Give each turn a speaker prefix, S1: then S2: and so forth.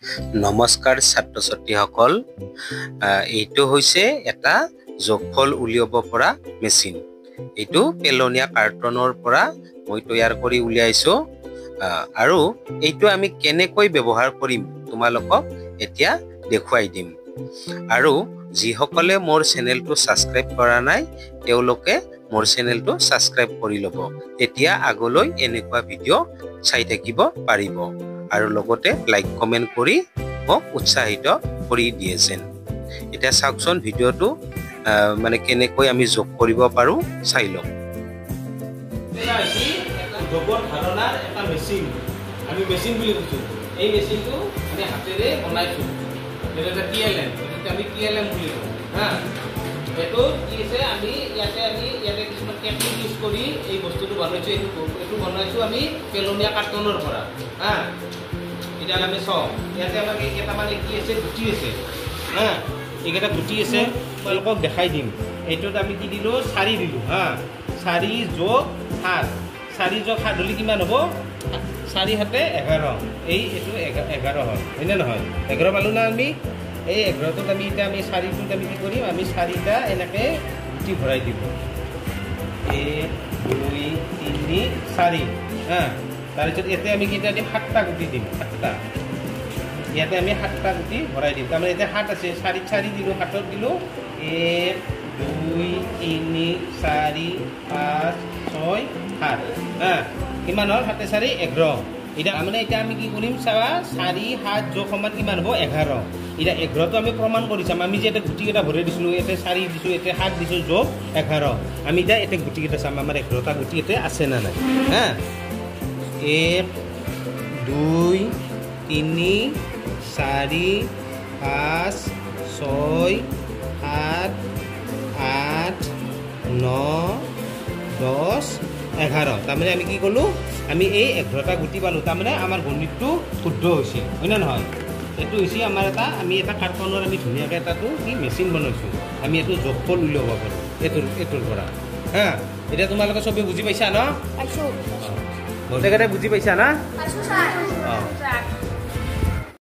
S1: নমস্কাৰ ছাত্ৰ ছাত্ৰীসকল, এইটো হৈছে এটা যোগফল উলিয়াব পৰা মেচিন। এইটো পেলনীয়া কাৰ্টনৰ পৰা মই তৈয়াৰ কৰি উলিয়াইছো আৰু এইটো আমি কেনেকৈ ব্যৱহাৰ কৰিম তোমালোকক এতিয়া দেখুৱাই দিম। আৰু যিসকলে মোৰ চেনেলটো ছাবস্ক্ৰাইব কৰা নাই তেওঁলোকে মোৰ চেনেলটো ছাবস্ক্ৰাইব কৰি ল'ব, তেতিয়া আগলৈ এনেকুৱা ভিডিঅ' চাই থাকিব পাৰিব আৰু লগতে লাইক কমেন্ট কৰি মোক উৎসাহিত কৰি দিয়ে যেন। এতিয়া চাওকচোন ভিডিঅ'টো মানে কেনেকৈ আমি যোগ কৰিব পাৰো চাই লওক।
S2: এটা যোগৰ ধাৰণাৰ এটা মেচিন, আমি মেচিন বুলি কৈছো। এই মেচিনটো আমি হাতেৰে বনাইছো। এটা TLM, আমি TLM বুলি কওঁ। এইটো কি আছে, আমি ইয়াতে কিছুমান টেকনিক ইউজ কৰি এই বস্তুটো বনাইছো। এইটো বনাইছো আমি পেলনীয়া কাৰ্টনৰ পৰা। এতিয়া আমি চাওঁ, ইয়াতে আমাক কেইটামান কি আছে, গুটি আছে। এইকেইটা গুটি আছে, তোমালোকক দেখাই দিম। এইটোত আমি কি দিলোঁ, 4 দিলোঁ। 4 যোগ 7, 4 যোগ 7 হ'লে কিমান হ'ব? 4 7 11। এইটো 11 হয়, হয়নে নহয়? 11 পালোঁ না আমি? এই 11টোত আমি এতিয়া 4টোত আমি কি কৰিম, আমি 4টা এনেকৈ গুটি ভৰাই দিব। 1 2 3 4। তাৰপিছত ইয়াতে আমি কেইটা দিম, 7টা গুটি দিম। 7টা ইয়াতে আমি 7টা গুটি ভৰাই দিম। তাৰমানে এতিয়া 7 আছে, 4 দিলোঁ, 7ত দিলোঁ 1 2 3 4 5 6 7। কিমান হ'ল? 7 4 11। এতিয়া মানে এতিয়া আমি কি কৰিম চাবা, 4 7 যোগ সমান কিমান হ'ব? 11। এতিয়া 11টো আমি প্ৰমাণ কৰি চাম। আমি যে এটা গুটিকেইটা ভৰাই দিছিলোঁ, ইয়াতে 4 দিছোঁ, ইয়াতে 7 দিছোঁ, যোগ 11। আমি এতিয়া ইয়াতে গুটিকেইটা চাম, আমাৰ 11টা গুটি ইয়াতে আছে না নাই। 1 2 3 4 5 6 7 8 9 10 11। তাৰমানে আমি কি ক'লোঁ, আমি এই 11টা গুটি পালোঁ। তাৰমানে আমাৰ গণিতটো শুদ্ধ হৈছে, হয়নে নহয়? এইটো হৈছে আমাৰ আমি এটা কাৰ্টনৰ আমি ধুনীয়াকৈ এটাটো কি মেচিন বনাইছোঁ। আমি এইটো যোগফল উলিয়াব পাৰোঁ এইটোৰ পৰা। এতিয়া তোমালোকে চবেই বুজি পাইছা ন? গোটেইকেইটাই বুজি পাইছা না?